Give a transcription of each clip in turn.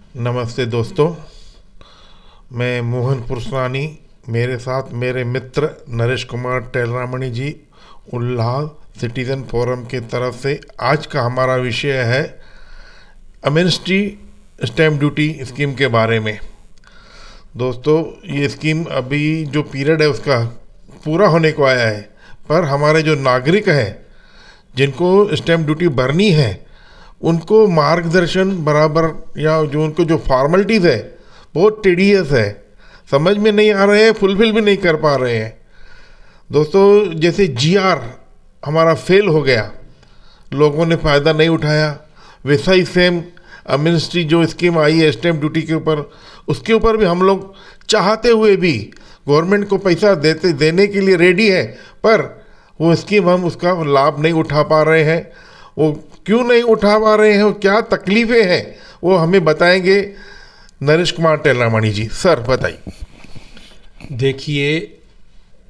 नमस्ते दोस्तों, मैं मोहन पुरसानी, मेरे साथ मेरे मित्र नरेश कुमार टेलरामणी जी उल्लास सिटीज़न फोरम के तरफ से आज का हमारा विषय है एमनेस्टी स्टैम्प ड्यूटी स्कीम के बारे में। दोस्तों, ये स्कीम अभी जो पीरियड है उसका पूरा होने को आया है, पर हमारे जो नागरिक हैं जिनको स्टैम्प ड्यूटी भरनी है उनको मार्गदर्शन बराबर या जो उनको जो फॉर्मेलिटीज़ है बहुत टीडियस है, समझ में नहीं आ रहे हैं, फुलफिल भी नहीं कर पा रहे हैं। दोस्तों, जैसे जीआर हमारा फेल हो गया, लोगों ने फ़ायदा नहीं उठाया, वैसा ही सेम एमनेस्टी जो स्कीम आई है स्टैम्प ड्यूटी के ऊपर, उसके ऊपर भी हम लोग चाहते हुए भी गवर्नमेंट को पैसा देने के लिए रेडी है, पर वो स्कीम हम उसका लाभ नहीं उठा पा रहे हैं। वो क्यों नहीं उठा पा रहे हैं, क्या तकलीफ़ें हैं, वो हमें बताएंगे नरेश कुमार टेलरामणी जी। सर बताइए। देखिए,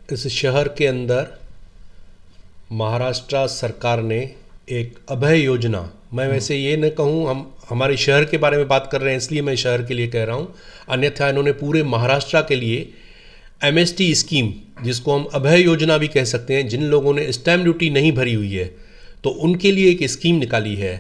इस शहर के अंदर महाराष्ट्र सरकार ने एक अभय योजना, मैं वैसे ये न कहूँ, हम हमारे शहर के बारे में बात कर रहे हैं इसलिए मैं शहर के लिए कह रहा हूँ, अन्यथा इन्होंने पूरे महाराष्ट्र के लिए एमएसटी स्कीम, जिसको हम अभय योजना भी कह सकते हैं, जिन लोगों ने स्टैम्प ड्यूटी नहीं भरी हुई है तो उनके लिए एक स्कीम निकाली है।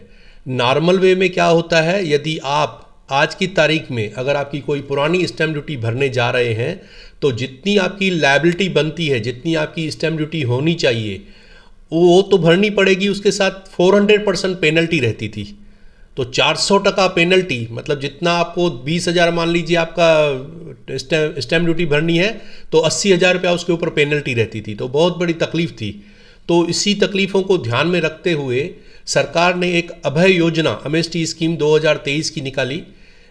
नॉर्मल वे में क्या होता है, यदि आप आज की तारीख में अगर आपकी कोई पुरानी स्टैम्प ड्यूटी भरने जा रहे हैं तो जितनी आपकी लायबिलिटी बनती है, जितनी आपकी स्टैम्प ड्यूटी होनी चाहिए वो तो भरनी पड़ेगी, उसके साथ 400% पेनल्टी रहती थी। तो 400% पेनल्टी मतलब जितना आपको 20,000 मान लीजिए आपका स्टैम्प ड्यूटी भरनी है तो 80,000 रुपया उसके ऊपर पेनल्टी रहती थी, तो बहुत बड़ी तकलीफ थी। तो इसी तकलीफ़ों को ध्यान में रखते हुए सरकार ने एक अभय योजना एमएसटी स्कीम 2023 की निकाली,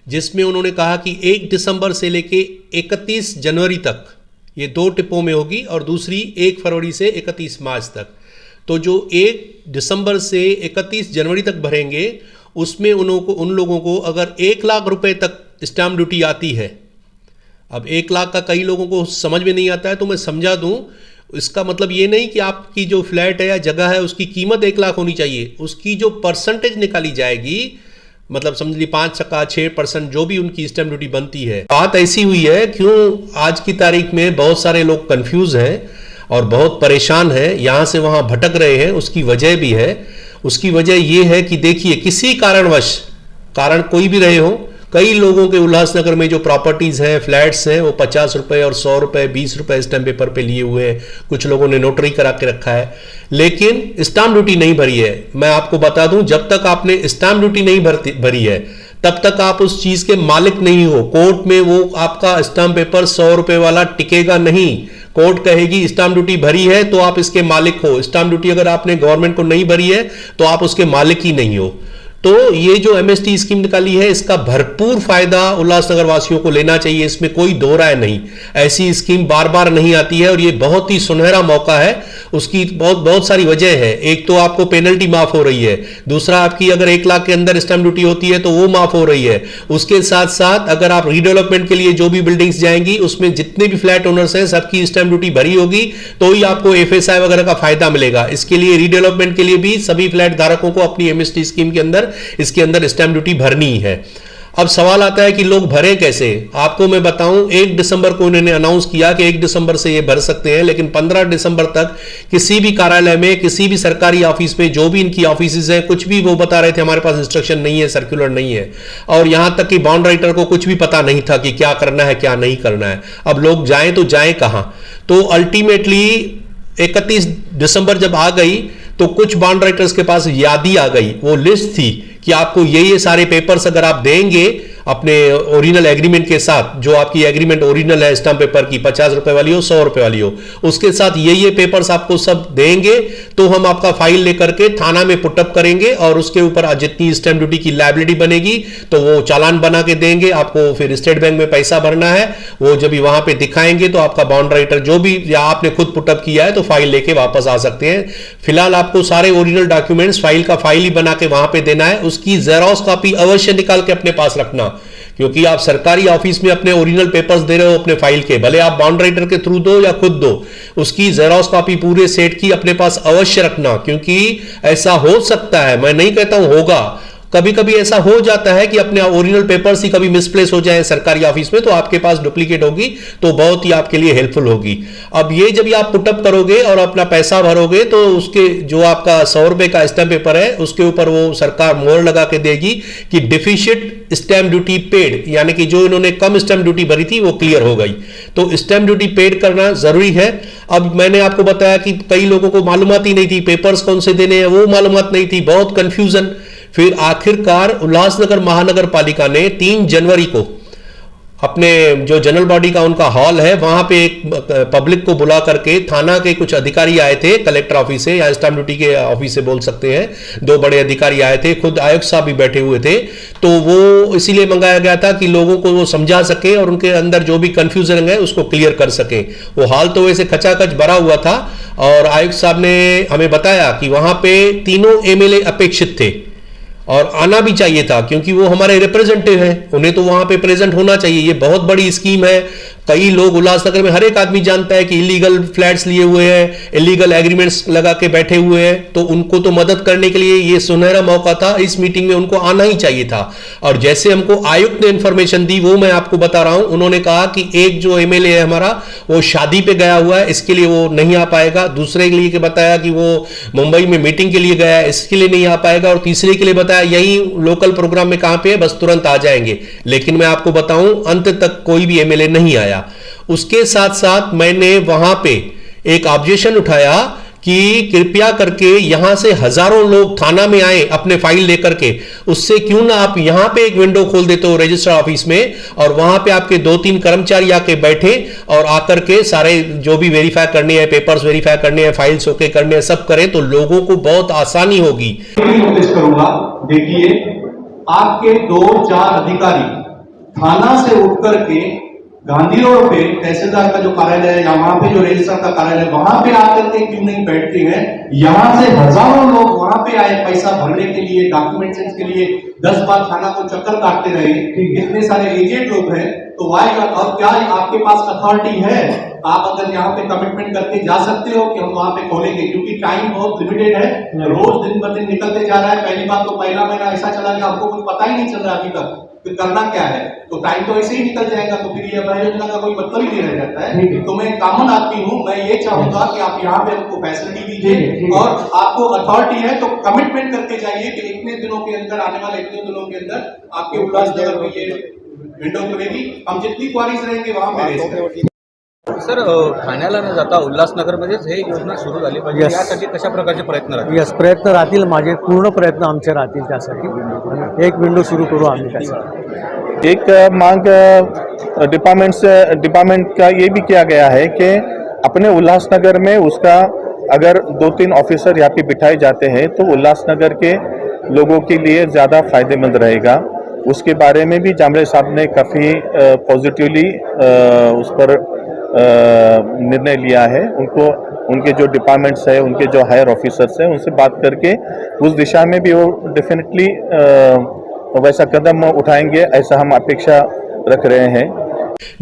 जिसमें उन्होंने कहा कि 1 दिसंबर से लेके 31 जनवरी तक ये 2 टिपों में होगी और दूसरी 1 फरवरी से 31 मार्च तक। तो जो 1 दिसंबर से 31 जनवरी तक भरेंगे उसमें उन लोगों को अगर 1 लाख रुपए तक स्टैम्प ड्यूटी आती है, अब 1 लाख का कई लोगों को समझ में नहीं आता है तो मैं समझा दूं, इसका मतलब ये नहीं कि आपकी जो फ्लैट है या जगह है उसकी कीमत 1 लाख होनी चाहिए, उसकी जो परसेंटेज निकाली जाएगी, मतलब समझ ली 5%, 6% जो भी उनकी स्टैम्प ड्यूटी बनती है। बात ऐसी हुई है, क्यों आज की तारीख में बहुत सारे लोग कंफ्यूज हैं और बहुत परेशान हैं, यहाँ से वहाँ भटक रहे हैं। उसकी वजह भी है, उसकी वजह ये है कि देखिए, किसी कारणवश, कारण कोई भी रहे हो, कई लोगों के उल्लासनगर में जो प्रॉपर्टीज़ हैं, फ्लैट्स हैं, वो 50 रुपये और 100 रुपये 20 रुपये स्टैम्प पेपर पे लिए हुए हैं, कुछ लोगों ने नोटरी करा के रखा है, लेकिन स्टैम्प ड्यूटी नहीं भरी है। मैं आपको बता दूं, जब तक आपने स्टैम्प ड्यूटी नहीं भरी है तब तक आप उस चीज़ के मालिक नहीं हो। कोर्ट में वो आपका स्टैम्प पेपर 100 रुपये वाला टिकेगा नहीं। कोर्ट कहेगी स्टैम्प ड्यूटी भरी है तो आप इसके मालिक हो, स्टैम्प ड्यूटी अगर आपने गवर्नमेंट को नहीं भरी है तो आप उसके मालिक ही नहीं हो। तो ये जो एमएसटी स्कीम निकाली है, इसका भरपूर फायदा उल्लासनगर वासियों को लेना चाहिए, इसमें कोई दो राय नहीं। ऐसी स्कीम बार बार नहीं आती है और ये बहुत ही सुनहरा मौका है। उसकी बहुत सारी वजह है। एक तो आपको पेनल्टी माफ हो रही है, दूसरा आपकी अगर 1 लाख के अंदर स्टैम्प ड्यूटी होती है तो वो माफ हो रही है। उसके साथ साथ अगर आप रीडेवलपमेंट के लिए जो भी बिल्डिंग्स जाएंगी उसमें जितने भी फ्लैट ओनर्स हैं सबकी स्टैम्प ड्यूटी भरी होगी तो ही आपको एफएसआई वगैरह का फायदा मिलेगा। इसके लिए रीडेवलपमेंट के लिए भी सभी फ्लैट धारकों को अपनी एमएसटी स्कीम के अंदर इसके अंदर स्टैम्प ड्यूटी भरनी है। अब सवाल आता है कि लोग भरें कैसे। आपको मैं बताऊं, 1 दिसंबर को इन्होंने अनाउंस किया कि 1 दिसंबर से ये भर सकते हैं, लेकिन 15 दिसंबर तक किसी भी कार्यालय में, किसी भी सरकारी ऑफिस में, जो भी इनकी ऑफिस हैं, कुछ भी वो बता रहे थे हमारे पास इंस्ट्रक्शन नहीं है, सर्कुलर नहीं है, और यहां तक कि बॉन्ड राइटर को कुछ भी पता नहीं था कि क्या करना है क्या नहीं करना है। अब लोग जाएं तो जाएं कहां। तो अल्टीमेटली 31 दिसंबर जब आ गई तो कुछ बॉन्ड राइटर्स के पास यादी आ गई, वो लिस्ट थी कि आपको ये सारे पेपर्स अगर आप देंगे अपने ओरिजिनल एग्रीमेंट के साथ, जो आपकी एग्रीमेंट ओरिजिनल है स्टैम्प पेपर की, 50 रुपए वाली हो 100 रुपए वाली हो, उसके साथ ये पेपर्स आपको सब देंगे तो हम आपका फाइल लेकर के थाना में पुटअप करेंगे और उसके ऊपर जितनी स्टैम्प ड्यूटी की लायबिलिटी बनेगी तो वो चालान बना के देंगे आपको। फिर स्टेट बैंक में पैसा भरना है, वो जब भी वहां पे दिखाएंगे तो आपका बॉन्ड राइटर जो भी, या आपने खुद पुटअप किया है तो फाइल लेके वापस आ सकते हैं। फिलहाल आपको सारे ओरिजिनल डॉक्यूमेंट्स फाइल का फाइल ही बना के वहां पे देना है। उसकी जेरॉक्स कॉपी अवश्य निकाल के अपने पास रखना, क्योंकि आप सरकारी ऑफिस में अपने ओरिजिनल पेपर्स दे रहे हो अपने फाइल के, भले आप बॉन्ड राइटर के थ्रू दो या खुद दो, उसकी जेरॉक्स कॉपी पूरे सेट की अपने पास अवश्य रखना, क्योंकि ऐसा हो सकता है, मैं नहीं कहता हूं होगा, कभी कभी ऐसा हो जाता है कि अपने ओरिजिनल पेपर्स ही कभी मिसप्लेस हो जाए सरकारी ऑफिस में, तो आपके पास डुप्लीकेट होगी, तो बहुत ही आपके लिए हेल्पफुल होगी। अब ये जब आप पुटअप करोगे और अपना पैसा भरोगे, तो उसके जो आपका 100 रुपए का स्टैंप पेपर है उसके ऊपर वो सरकार मोहर लगा के देगी कि डिफिशिएंट स्टैंप ड्यूटी पेड, यानी कि जो इन्होंने कम स्टैंप ड्यूटी भरी थी वो क्लियर हो गई। तो स्टैंप ड्यूटी पेड करना जरूरी है। अब मैंने आपको बताया कि कई लोगों को मालूमात ही नहीं थी, पेपर्स कौन से देने हैं वो मालूमात नहीं थी, बहुत कंफ्यूजन। फिर आखिरकार उल्लासनगर महानगर पालिका ने 3 जनवरी को अपने जो जनरल बॉडी का उनका हॉल है वहां पे एक पब्लिक को बुला करके, थाना के कुछ अधिकारी आए थे, कलेक्टर ऑफिस से या स्टैंप ड्यूटी के ऑफिस से बोल सकते हैं, 2 बड़े अधिकारी आए थे, खुद आयुक्त साहब भी बैठे हुए थे। तो वो इसीलिए मंगाया गया था कि लोगों को वो समझा सके और उनके अंदर जो भी कंफ्यूजन है उसको क्लियर कर सके। वो हॉल तो वैसे खचाखच भरा हुआ था और आयुक्त साहब ने हमें बताया कि वहां पे तीनों एमएलए अपेक्षित थे और आना भी चाहिए था, क्योंकि वो हमारे रिप्रेजेंटेटिव हैं, उन्हें तो वहां पे प्रेजेंट होना चाहिए। ये बहुत बड़ी स्कीम है। कई लोग उल्लासनगर में, हर एक आदमी जानता है कि इलीगल फ्लैट्स लिए हुए हैं, इलीगल एग्रीमेंट्स लगा के बैठे हुए हैं, तो उनको तो मदद करने के लिए ये सुनहरा मौका था। इस मीटिंग में उनको आना ही चाहिए था। और जैसे हमको आयुक्त ने इंफॉर्मेशन दी वो मैं आपको बता रहा हूं। उन्होंने कहा कि एक जो एमएलए है हमारा वो शादी पे गया हुआ है, इसके लिए वो नहीं आ पाएगा। दूसरे के लिए के बताया कि वो मुंबई में मीटिंग के लिए गया है, इसके लिए नहीं आ पाएगा। और तीसरे के लिए बताया यही लोकल प्रोग्राम में कहां पे है, बस तुरंत आ जाएंगे। लेकिन मैं आपको बताऊं अंत तक कोई भी एमएलए नहीं आया। उसके साथ साथ मैंने वहां पे एक ऑब्जेक्शन उठाया कि कृपया करके यहां से हजारों लोग थाना में आए अपने फाइल लेकर के, उससे क्यों ना आप यहां पे एक विंडो खोल देते हो रजिस्ट्रार ऑफिस में और वहां पे आपके 2-3 कर्मचारी आके बैठे और आकर के सारे जो भी वेरीफाई करने हैं, पेपर्स वेरीफाई करने हैं, फाइल्स ओके करने हैं, सब करें तो लोगों को बहुत आसानी होगी। नोटिस करूंगा, देखिए आपके 2-4 अधिकारी थाना से उठ करके गांधी रोड पे तहसीलदार का जो कार्यालय है या वहां पे जो रजिस्ट्रार का कार्यालय है वहां पे आकर के क्यों नहीं बैठते हैं? यहां से हजारों लोग वहां पे आए पैसा भरने के लिए, डॉक्यूमेंटेशन के लिए, 10 बार थाना को चक्कर काटते रहे। कितने सारे एजेंट लोग हैं, तो वाई और क्या आपके पास अथॉरिटी है? आप अगर यहाँ पे कमिटमेंट करके जा सकते हो कि हम वहां पे खोलेंगे, क्योंकि टाइम बहुत लिमिटेड है, रोज दिन ब दिन निकलते जा रहा है। पहली बात तो पहला महीना ऐसा चला कि आपको कुछ पता ही नहीं चल रहा अभी तक कि करना क्या है, तो टाइम तो ऐसे ही निकल जाएगा, तो फिर ये अभय योजना का कोई मतलब ही नहीं रह जाता है। तो मैं कॉमन आदमी हूँ, मैं ये चाहूंगा कि आप यहाँ पे हमको फैसिलिटी दीजिए और आपको अथॉरिटी है तो कमिटमेंट करके जाइए कि इतने दिनों के अंदर, आने वाले इतने दिनों के अंदर आपके उल्लासनगर में ये विंडो खुलेगी, हम जितनी क्वारीज रहेंगे वहां पे। सर, ठाण्याला न जाता उल्हासनगरमध्येच हे योजना सुरू झाली पाहिजे, यासाठी कशा प्रकारचे प्रयत्न राहतील? यस, प्रयत्न राहतील, माझे पूर्ण प्रयत्न आमचे राहतील त्यासाठी। एक विंडो सुरू करू आम्ही त्यासाठी। एक मांग डिपार्टमेंट का ये भी किया गया है कि अपने उल्लासनगर में उसका अगर 2-3 ऑफिसर यहाँ पे बिठाए जाते हैं तो उल्लासनगर के लोगों के लिए ज़्यादा फायदेमंद रहेगा। उसके बारे में भी जामरे साहब ने काफ़ी पॉजिटिवली उस पर निर्णय लिया है। उनको उनके जो डिपार्टमेंट्स है, उनके जो हायर ऑफिसर्स हैं, उनसे बात करके उस दिशा में भी वो डेफिनेटली वैसा कदम उठाएंगे, ऐसा हम अपेक्षा रख रहे हैं।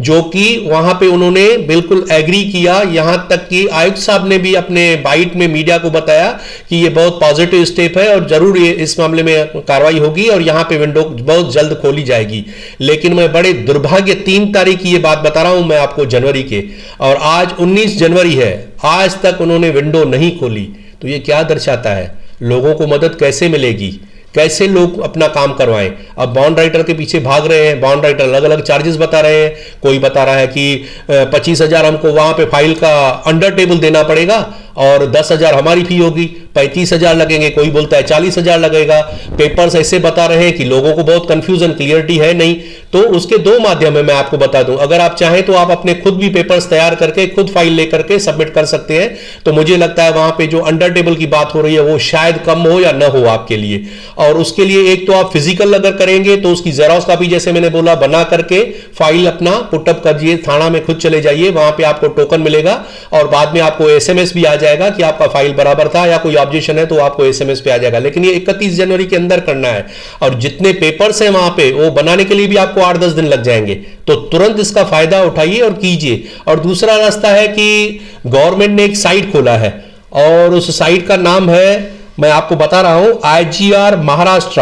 जो कि वहां पे उन्होंने बिल्कुल एग्री किया। यहां तक कि आयुक्त साहब ने भी अपने बाइट में मीडिया को बताया कि ये बहुत पॉजिटिव स्टेप है और जरूर ये इस मामले में कार्रवाई होगी और यहां पे विंडो बहुत जल्द खोली जाएगी। लेकिन मैं बड़े दुर्भाग्य 3 तारीख की ये बात बता रहा हूं मैं आपको, जनवरी के, और आज 19 जनवरी है, आज तक उन्होंने विंडो नहीं खोली। तो ये क्या दर्शाता है? लोगों को मदद कैसे मिलेगी, कैसे लोग अपना काम करवाएं? अब बॉन्ड राइटर के पीछे भाग रहे हैं, बॉन्ड राइटर अलग अलग चार्जेस बता रहे हैं। कोई बता रहा है कि 25,000 हमको वहां पे फाइल का अंडर टेबल देना पड़ेगा और 10,000 हमारी फी होगी, 35,000 लगेंगे, कोई बोलता है 40,000 लगेगा। पेपर्स ऐसे बता रहे हैं कि लोगों को बहुत कंफ्यूजन, क्लियरिटी है नहीं। तो उसके 2 माध्यम है, मैं आपको बता दूं। अगर आप चाहें तो आप अपने खुद भी पेपर्स तैयार करके खुद फाइल लेकर के सबमिट कर सकते हैं। तो मुझे लगता है वहां पे जो अंडर टेबल की बात हो रही है वो शायद कम हो या न हो आपके लिए। और उसके लिए एक तो आप फिजिकल अगर करेंगे तो उसकी जेरॉक्स कॉपी, जैसे मैंने बोला, बना करके फाइल अपना पुटअप करिए, थाना में खुद चले जाइए, वहां पे आपको टोकन मिलेगा और बाद में आपको एसएमएस भी आ जाएगा कि आपका फाइल बराबर था, या कोई ऑब्जेक्शन है तो आपको एसएमएस पे आ जाएगा। लेकिन ये 31 जनवरी के अंदर करना है और जितने पेपर्स हैं वहां पे वो बनाने के लिए भी आपको 8-10 दिन लग जाएंगे। तो तुरंत इसका फायदा उठाइए और कीजिए। और दूसरा रास्ता है कि गवर्नमेंट ने एक साइट खोला है और उस साइट का नाम है, मैं आपको बता रहा हूं, IGR महाराष्ट्र।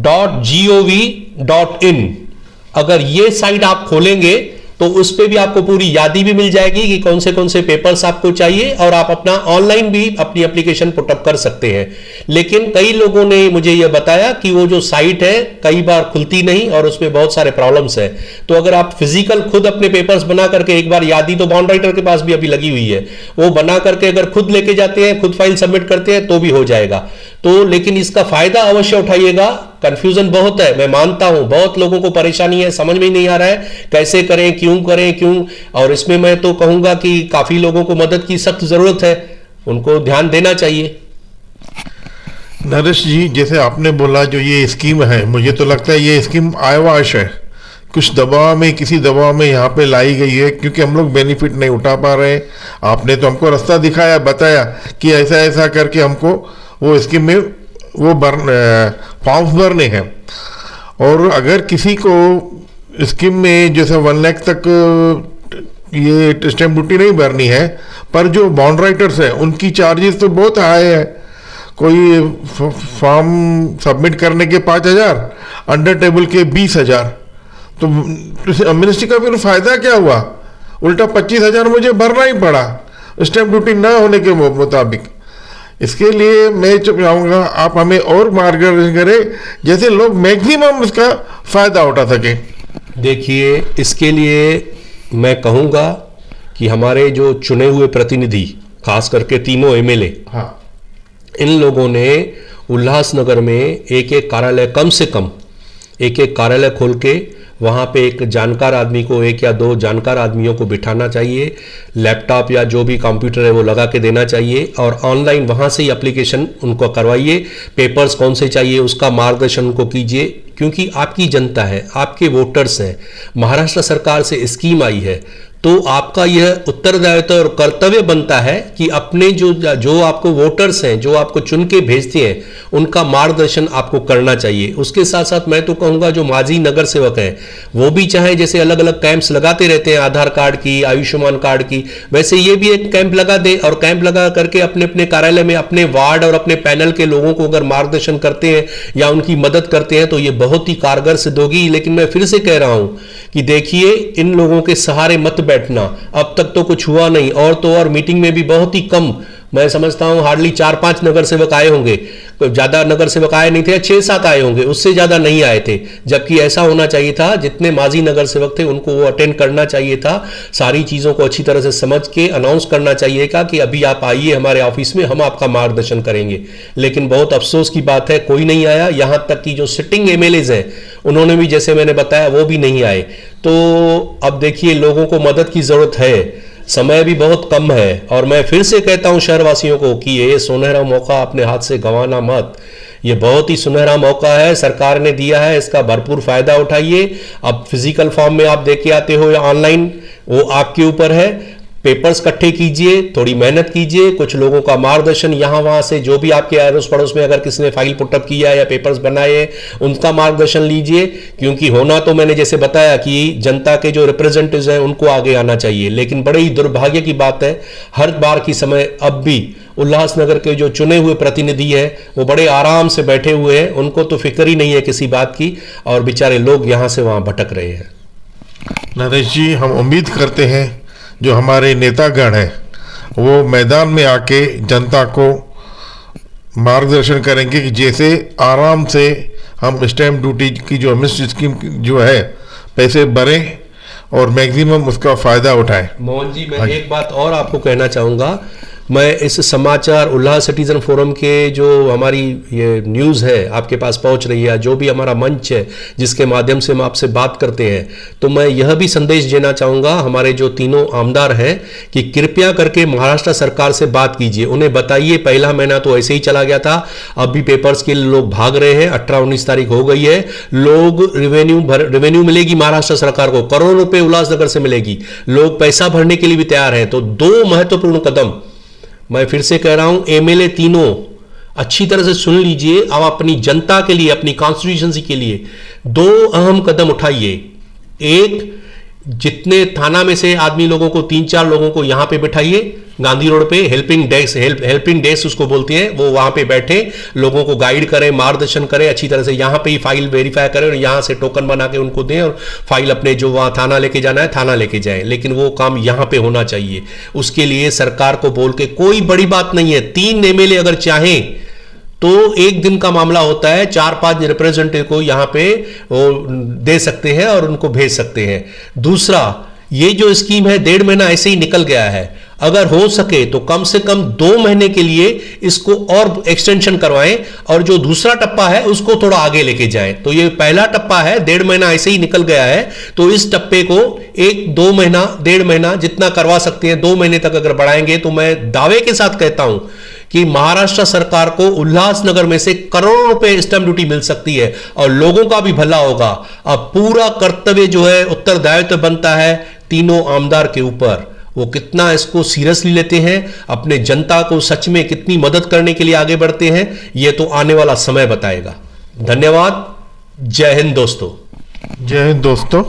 .gov.in, अगर ये साइट आप खोलेंगे तो उस पे भी आपको पूरी यादी भी मिल जाएगी कि कौन से पेपर्स आपको चाहिए, और आप अपना ऑनलाइन भी अपनी एप्लीकेशन पुटअप कर सकते हैं। लेकिन कई लोगों ने मुझे यह बताया कि वो जो साइट है कई बार खुलती नहीं और उसमें बहुत सारे प्रॉब्लम्स है। तो अगर आप फिजिकल खुद अपने पेपर्स बना करके, एक बार यादी तो बॉन्ड राइटर के पास भी अभी लगी हुई है, वो बना करके अगर खुद लेके जाते हैं, खुद फाइल सबमिट करते हैं तो भी हो जाएगा। तो लेकिन इसका फायदा अवश्य उठाइएगा। कंफ्यूजन बहुत है, मैं मानता हूं, बहुत लोगों को परेशानी है, समझ में ही नहीं आ रहा है कैसे करें, क्यों। और इसमें मैं तो कहूंगा कि काफी लोगों को मदद की सख्त जरूरत है, उनको ध्यान देना चाहिए। नरेश जी, जैसे आपने बोला जो ये स्कीम है, मुझे तो लगता है ये स्कीम आयवाश है, कुछ दबाव में, किसी दबाव में यहाँ पे लाई गई है, क्योंकि हम लोग बेनिफिट नहीं उठा पा रहे। आपने तो हमको रास्ता दिखाया, बताया कि ऐसा ऐसा करके हमको वो स्कीम में वो फॉर्म्स भरने हैं। और अगर किसी को स्कीम में जैसे 1 लाख तक ये स्टैम्प ड्यूटी नहीं भरनी है, पर जो बॉन्ड राइटर्स हैं उनकी चार्जेस तो बहुत हाई है। कोई फॉर्म सबमिट करने के 5,000, अंडर टेबल के 20,000। तो मिनिस्ट्री का फिर फायदा क्या हुआ? उल्टा 25,000 मुझे भरना ही पड़ा स्टैम्प ड्यूटी ना होने के मुताबिक। इसके लिए मैं चाहूँगा आप हमें और मार्गदर्शन करें, जैसे लोग मैक्सिमम इसका फायदा उठा सके। देखिए, इसके लिए मैं कहूँगा कि हमारे जो चुने हुए प्रतिनिधि, खास करके तीनों एमएलए, हाँ, इन लोगों ने उल्लासनगर में एक कार्यालय, कम से कम एक कार्यालय खोल के वहाँ पे एक जानकार आदमी को, 1 या 2 जानकार आदमियों को बिठाना चाहिए, लैपटॉप या जो भी कंप्यूटर है वो लगा के देना चाहिए, और ऑनलाइन वहाँ से ही एप्लीकेशन उनको करवाइए। पेपर्स कौन से चाहिए उसका मार्गदर्शन उनको कीजिए, क्योंकि आपकी जनता है, आपके वोटर्स हैं। महाराष्ट्र सरकार से स्कीम आई है तो आपका यह उत्तरदायित्व और कर्तव्य बनता है कि अपने जो आपको वोटर्स हैं, जो आपको चुन के भेजते हैं, उनका मार्गदर्शन आपको करना चाहिए। उसके साथ साथ मैं तो कहूँगा जो माजी नगर सेवक हैं वो भी चाहे, जैसे अलग अलग कैंप्स लगाते रहते हैं आधार कार्ड की, आयुष्मान कार्ड की, वैसे ये भी एक कैंप लगा दे, और कैंप लगा करके अपने अपने कार्यालय में अपने वार्ड और अपने पैनल के लोगों को अगर मार्गदर्शन करते हैं या उनकी मदद करते हैं तो ये बहुत ही कारगर सिद्ध होगी। लेकिन मैं फिर से कह रहा हूं कि देखिए, इन लोगों के सहारे मत बैठना, अब तक तो कुछ हुआ नहीं, और तो और मीटिंग में भी बहुत ही कम, मैं समझता हूं हार्डली 4-5 नगर सेवक आए होंगे, ज्यादा नगर सेवक आए नहीं थे, 6-7 आए होंगे, उससे ज्यादा नहीं आए थे। जबकि ऐसा होना चाहिए था, जितने माजी नगर सेवक थे उनको वो अटेंड करना चाहिए था, सारी चीजों को अच्छी तरह से समझ के अनाउंस करना चाहिए कि अभी आप आइए हमारे ऑफिस में, हम आपका मार्गदर्शन करेंगे। लेकिन बहुत अफसोस की बात है, कोई नहीं आया। यहां तक कि जो सिटिंग एमएलएज हैं उन्होंने भी, जैसे मैंने बताया, वो भी नहीं आए। तो अब देखिए, लोगों को मदद की जरूरत है, समय भी बहुत कम है, और मैं फिर से कहता हूं शहरवासियों को कि ये सुनहरा मौका अपने हाथ से गंवाना मत। ये बहुत ही सुनहरा मौका है, सरकार ने दिया है, इसका भरपूर फायदा उठाइए। अब फिजिकल फॉर्म में आप देके आते हो या ऑनलाइन, वो आपके ऊपर है। पेपर्स इकट्ठे कीजिए, थोड़ी मेहनत कीजिए, कुछ लोगों का मार्गदर्शन यहाँ वहाँ से, जो भी आपके अड़ोस पड़ोस में अगर किसी ने फाइल पुटअप किया या पेपर्स बनाए, उनका मार्गदर्शन लीजिए। क्योंकि होना तो मैंने जैसे बताया कि जनता के जो रिप्रेजेंटेटिव्स हैं उनको आगे आना चाहिए। लेकिन बड़े ही दुर्भाग्य की बात है, हर बार की समय अब भी उल्लासनगर के जो चुने हुए प्रतिनिधि हैं वो बड़े आराम से बैठे हुए हैं, उनको तो फिक्र ही नहीं है किसी बात की, और बेचारे लोग यहाँ से वहाँ भटक रहे हैं। नरेश जी, हम उम्मीद करते हैं जो हमारे नेतागण हैं वो मैदान में आके जनता को मार्गदर्शन करेंगे कि जैसे आराम से हम स्टैम्प ड्यूटी की जो एमएसटी स्कीम जो है पैसे भरें और मैक्सिमम उसका फायदा उठाएं। मोहन जी, मैं एक बात और आपको कहना चाहूँगा। मैं इस समाचार उल्लास सिटीजन फोरम के जो हमारी ये न्यूज़ है आपके पास पहुंच रही है, जो भी हमारा मंच है जिसके माध्यम से हम आपसे बात करते हैं, तो मैं यह भी संदेश देना चाहूँगा हमारे जो तीनों आमदार हैं कि कृपया करके महाराष्ट्र सरकार से बात कीजिए, उन्हें बताइए। पहला महीना तो ऐसे ही चला गया था, अब भी पेपर्स के लिए लोग भाग रहे हैं। 18-19 तारीख हो गई है, लोग रेवेन्यू मिलेगी महाराष्ट्र सरकार को, करोड़ों रुपए उल्लासनगर से मिलेगी, लोग पैसा भरने के लिए भी तैयार हैं। तो 2 महत्वपूर्ण कदम, मैं फिर से कह रहा हूं, एमएलए तीनों अच्छी तरह से सुन लीजिए। अब अपनी जनता के लिए, अपनी कॉन्स्टिट्यूशंसी के लिए 2 अहम कदम उठाइए। एक, जितने थाना में से आदमी लोगों को 3-4 लोगों को यहां पे बिठाइए, गांधी रोड पे हेल्पिंग डेस्क उसको बोलते हैं, वो वहां पे बैठे लोगों को गाइड करें, मार्गदर्शन करें अच्छी तरह से, यहां पे ही फाइल वेरीफाई करें और यहां से टोकन बना के उनको दें और फाइल अपने जो वहां थाना लेके जाना है थाना लेके जाएं। लेकिन वो काम यहां पे होना चाहिए। उसके लिए सरकार को बोल के कोई बड़ी बात नहीं है, 3 एमएलए अगर चाहें तो एक दिन का मामला होता है, 4-5 रिप्रेजेंटेटिव को यहां पे वो दे सकते हैं और उनको भेज सकते हैं। दूसरा, ये जो स्कीम है 1.5 महीना ऐसे ही निकल गया है, अगर हो सके तो कम से कम 2 महीने के लिए इसको और एक्सटेंशन करवाएं और जो दूसरा टप्पा है उसको थोड़ा आगे लेके जाएं। तो ये पहला टप्पा है, 1.5 महीना ऐसे ही निकल गया है, तो इस टप्पे को 1-2 महीना 1.5 महीना जितना करवा सकते हैं 2 महीने तक अगर बढ़ाएंगे तो मैं दावे के साथ कहता हूं कि महाराष्ट्र सरकार को उल्लासनगर में से करोड़ों रुपए स्टैंप ड्यूटी मिल सकती है और लोगों का भी भला होगा। अब पूरा कर्तव्य जो है, उत्तरदायित्व बनता है तीनों आमदार के ऊपर, वो कितना इसको सीरियसली लेते हैं, अपने जनता को सच में कितनी मदद करने के लिए आगे बढ़ते हैं, ये तो आने वाला समय बताएगा। धन्यवाद। जय हिंद दोस्तों। जय हिंद दोस्तों।